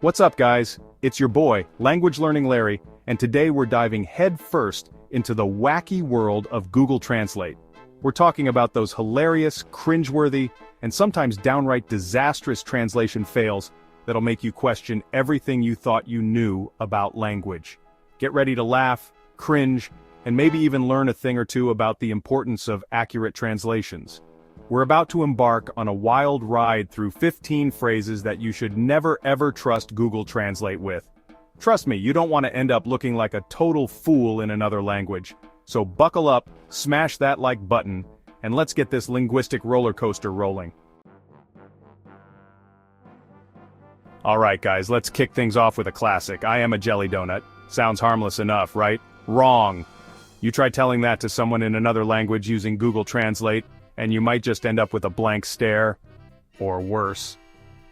What's up, guys? It's your boy, Language Learning Larry, and today we're diving headfirst into the wacky world of Google Translate. We're talking about those hilarious, cringeworthy, and sometimes downright disastrous translation fails that'll make you question everything you thought you knew about language. Get ready to laugh, cringe, and maybe even learn a thing or two about the importance of accurate translations. We're about to embark on a wild ride through 15 phrases that you should never ever trust Google Translate with. Trust me, you don't want to end up looking like a total fool in another language. So buckle up, smash that like button, and let's get this linguistic roller coaster rolling. Alright guys, let's kick things off with a classic. I am a jelly donut. Sounds harmless enough, right? Wrong. You try telling that to someone in another language using Google Translate, and you might just end up with a blank stare. Or worse.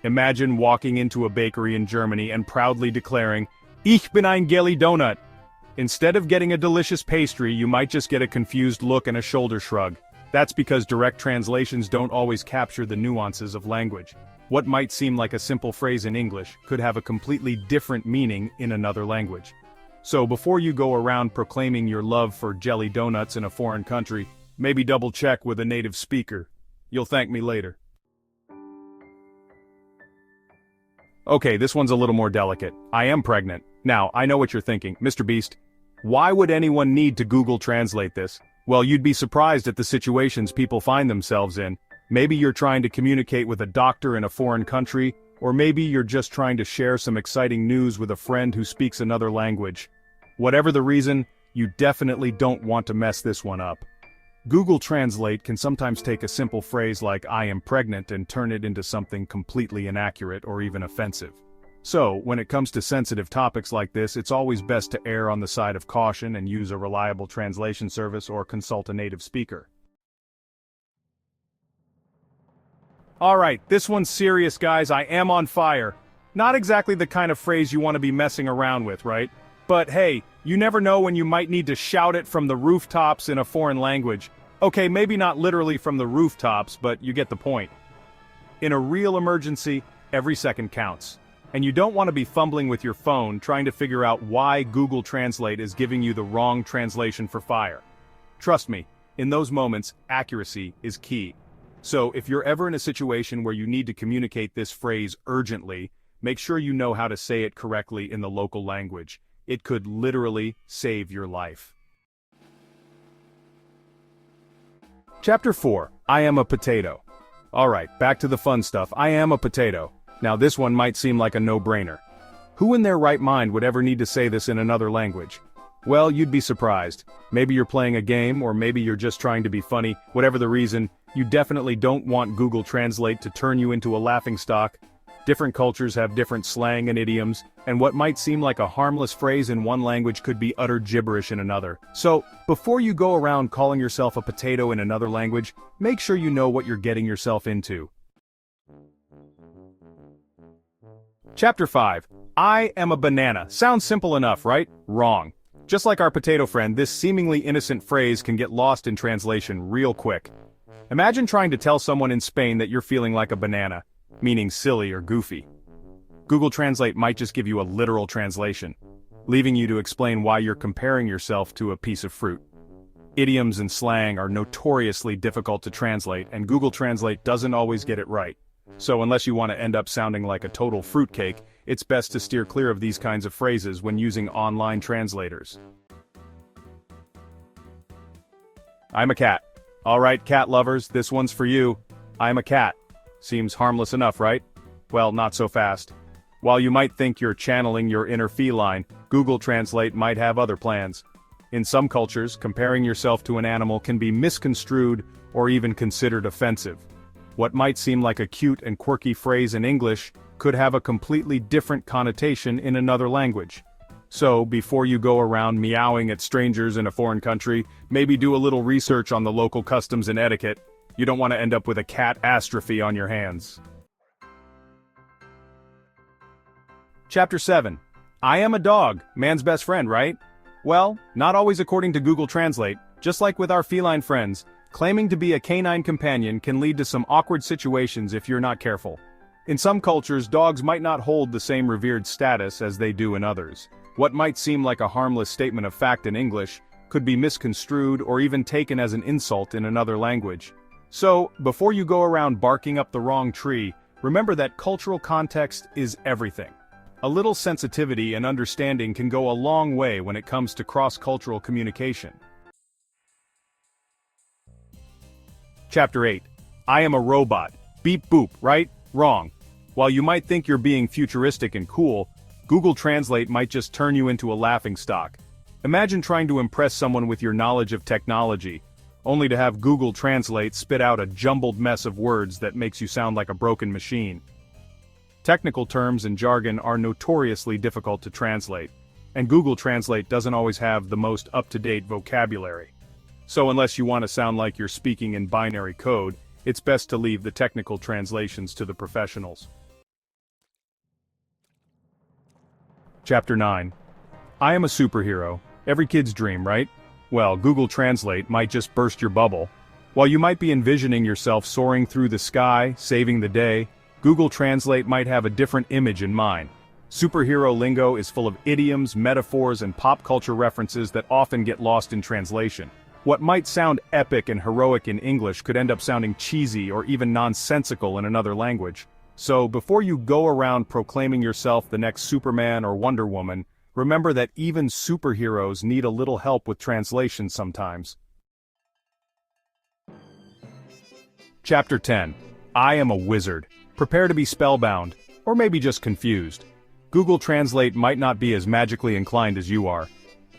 Imagine walking into a bakery in Germany and proudly declaring, "Ich bin ein Jelly Donut." Instead of getting a delicious pastry, you might just get a confused look and a shoulder shrug. That's because direct translations don't always capture the nuances of language. What might seem like a simple phrase in English could have a completely different meaning in another language. So before you go around proclaiming your love for jelly donuts in a foreign country, maybe double check with a native speaker. You'll thank me later. Okay, this one's a little more delicate. I am pregnant. Now, I know what you're thinking, Mr. Beast. Why would anyone need to Google Translate this? Well, you'd be surprised at the situations people find themselves in. Maybe you're trying to communicate with a doctor in a foreign country, or maybe you're just trying to share some exciting news with a friend who speaks another language. Whatever the reason, you definitely don't want to mess this one up. Google Translate can sometimes take a simple phrase like "I am pregnant" and turn it into something completely inaccurate or even offensive. So, when it comes to sensitive topics like this, it's always best to err on the side of caution and use a reliable translation service or consult a native speaker. Alright, this one's serious, guys. I am on fire. Not exactly the kind of phrase you want to be messing around with, right? But hey, you never know when you might need to shout it from the rooftops in a foreign language. Okay, maybe not literally from the rooftops, but you get the point. In a real emergency, every second counts. And you don't want to be fumbling with your phone trying to figure out why Google Translate is giving you the wrong translation for fire. Trust me, in those moments, accuracy is key. So if you're ever in a situation where you need to communicate this phrase urgently, make sure you know how to say it correctly in the local language. It could literally save your life. Chapter 4. I am a potato. Alright, back to the fun stuff. I am a potato. Now this one might seem like a no-brainer. Who in their right mind would ever need to say this in another language? Well, you'd be surprised. Maybe you're playing a game, or maybe you're just trying to be funny. Whatever the reason, you definitely don't want Google Translate to turn you into a laughingstock. Different cultures have different slang and idioms, and what might seem like a harmless phrase in one language could be utter gibberish in another. So, before you go around calling yourself a potato in another language, make sure you know what you're getting yourself into. Chapter 5. I am a banana. Sounds simple enough, right? Wrong. Just like our potato friend, this seemingly innocent phrase can get lost in translation real quick. Imagine trying to tell someone in Spain that you're feeling like a banana, meaning silly or goofy. Google Translate might just give you a literal translation, leaving you to explain why you're comparing yourself to a piece of fruit. Idioms and slang are notoriously difficult to translate, and Google Translate doesn't always get it right. So unless you want to end up sounding like a total fruitcake, it's best to steer clear of these kinds of phrases when using online translators. I'm a cat. Alright, cat lovers, this one's for you. I'm a cat. Seems harmless enough, right? Well, not so fast. While you might think you're channeling your inner feline, Google Translate might have other plans. In some cultures, comparing yourself to an animal can be misconstrued or even considered offensive. What might seem like a cute and quirky phrase in English could have a completely different connotation in another language. So, before you go around meowing at strangers in a foreign country, maybe do a little research on the local customs and etiquette. You don't want to end up with a catastrophe on your hands. Chapter 7. I am a dog, man's best friend, right? Well, not always according to Google Translate. Just like with our feline friends, claiming to be a canine companion can lead to some awkward situations if you're not careful. In some cultures, dogs might not hold the same revered status as they do in others. What might seem like a harmless statement of fact in English could be misconstrued or even taken as an insult in another language. So, before you go around barking up the wrong tree, remember that cultural context is everything. A little sensitivity and understanding can go a long way when it comes to cross-cultural communication. Chapter 8. I am a robot. Beep boop, right? Wrong. While you might think you're being futuristic and cool, Google Translate might just turn you into a laughingstock. Imagine trying to impress someone with your knowledge of technology, only to have Google Translate spit out a jumbled mess of words that makes you sound like a broken machine. Technical terms and jargon are notoriously difficult to translate, and Google Translate doesn't always have the most up-to-date vocabulary. So unless you want to sound like you're speaking in binary code, it's best to leave the technical translations to the professionals. Chapter 9. I am a superhero. Every kid's dream, right? Well, Google Translate might just burst your bubble. While you might be envisioning yourself soaring through the sky, saving the day, Google Translate might have a different image in mind. Superhero lingo is full of idioms, metaphors, and pop culture references that often get lost in translation. What might sound epic and heroic in English could end up sounding cheesy or even nonsensical in another language. So, before you go around proclaiming yourself the next Superman or Wonder Woman, remember that even superheroes need a little help with translation sometimes. Chapter 10. I am a wizard. Prepare to be spellbound, or maybe just confused. Google Translate might not be as magically inclined as you are.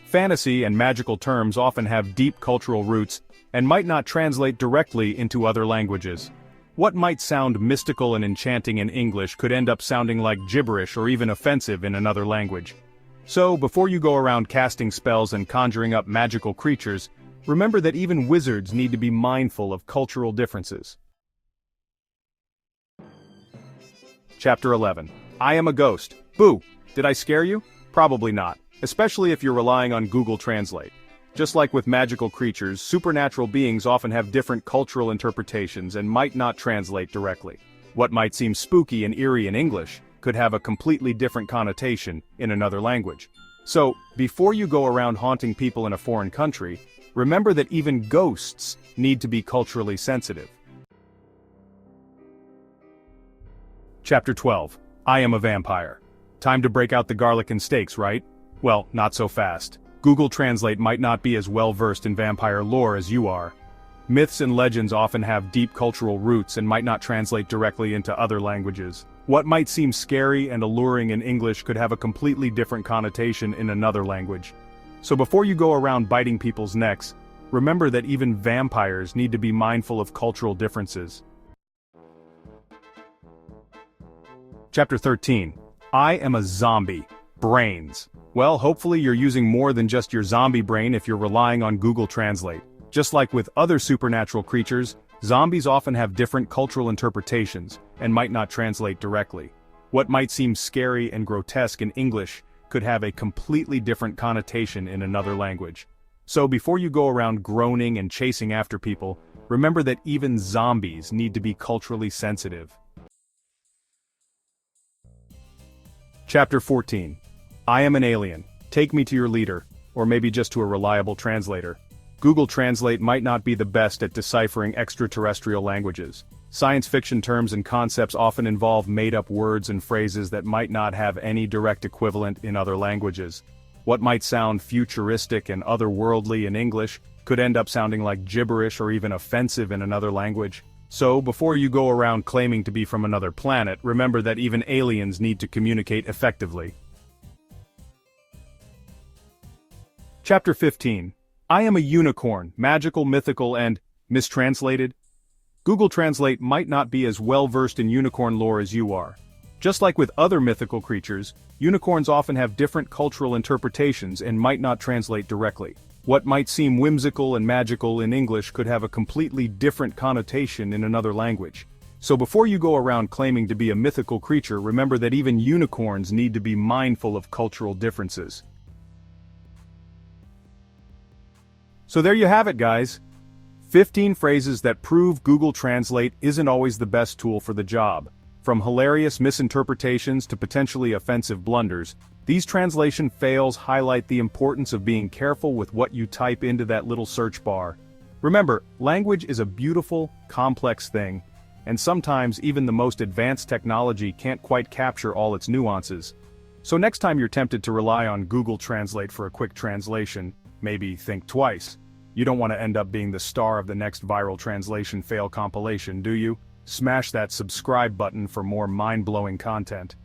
Fantasy and magical terms often have deep cultural roots and might not translate directly into other languages. What might sound mystical and enchanting in English could end up sounding like gibberish or even offensive in another language. So, before you go around casting spells and conjuring up magical creatures, remember that even wizards need to be mindful of cultural differences. Chapter 11. I am a ghost. Boo! Did I scare you? Probably not, especially if you're relying on Google Translate. Just like with magical creatures, supernatural beings often have different cultural interpretations and might not translate directly. What might seem spooky and eerie in English could have a completely different connotation in another language. So, before you go around haunting people in a foreign country, remember that even ghosts need to be culturally sensitive. Chapter 12. I am a vampire. Time to break out the garlic and steaks, right? Well, not so fast. Google Translate might not be as well versed in vampire lore as you are. Myths and legends often have deep cultural roots and might not translate directly into other languages. What might seem scary and alluring in English could have a completely different connotation in another language. So before you go around biting people's necks, remember that even vampires need to be mindful of cultural differences. Chapter 13. I am a zombie. Brains. Well, hopefully you're using more than just your zombie brain if you're relying on Google Translate. Just like with other supernatural creatures, zombies often have different cultural interpretations and might not translate directly. What might seem scary and grotesque in English could have a completely different connotation in another language. So before you go around groaning and chasing after people, remember that even zombies need to be culturally sensitive. Chapter 14. I am an alien. Take me to your leader, or maybe just to a reliable translator. Google Translate might not be the best at deciphering extraterrestrial languages. Science fiction terms and concepts often involve made-up words and phrases that might not have any direct equivalent in other languages. What might sound futuristic and otherworldly in English could end up sounding like gibberish or even offensive in another language. So, before you go around claiming to be from another planet, remember that even aliens need to communicate effectively. Chapter 15. I am a unicorn, magical, mythical, and mistranslated. Google Translate might not be as well versed in unicorn lore as you are. Just like with other mythical creatures, unicorns often have different cultural interpretations and might not translate directly. What might seem whimsical and magical in English could have a completely different connotation in another language. So before you go around claiming to be a mythical creature, remember that even unicorns need to be mindful of cultural differences. So there you have it, guys. 15 phrases that prove Google Translate isn't always the best tool for the job. From hilarious misinterpretations to potentially offensive blunders, these translation fails highlight the importance of being careful with what you type into that little search bar. Remember, language is a beautiful, complex thing, and sometimes even the most advanced technology can't quite capture all its nuances. So next time you're tempted to rely on Google Translate for a quick translation, maybe think twice. You don't want to end up being the star of the next viral translation fail compilation, do you? Smash that subscribe button for more mind-blowing content.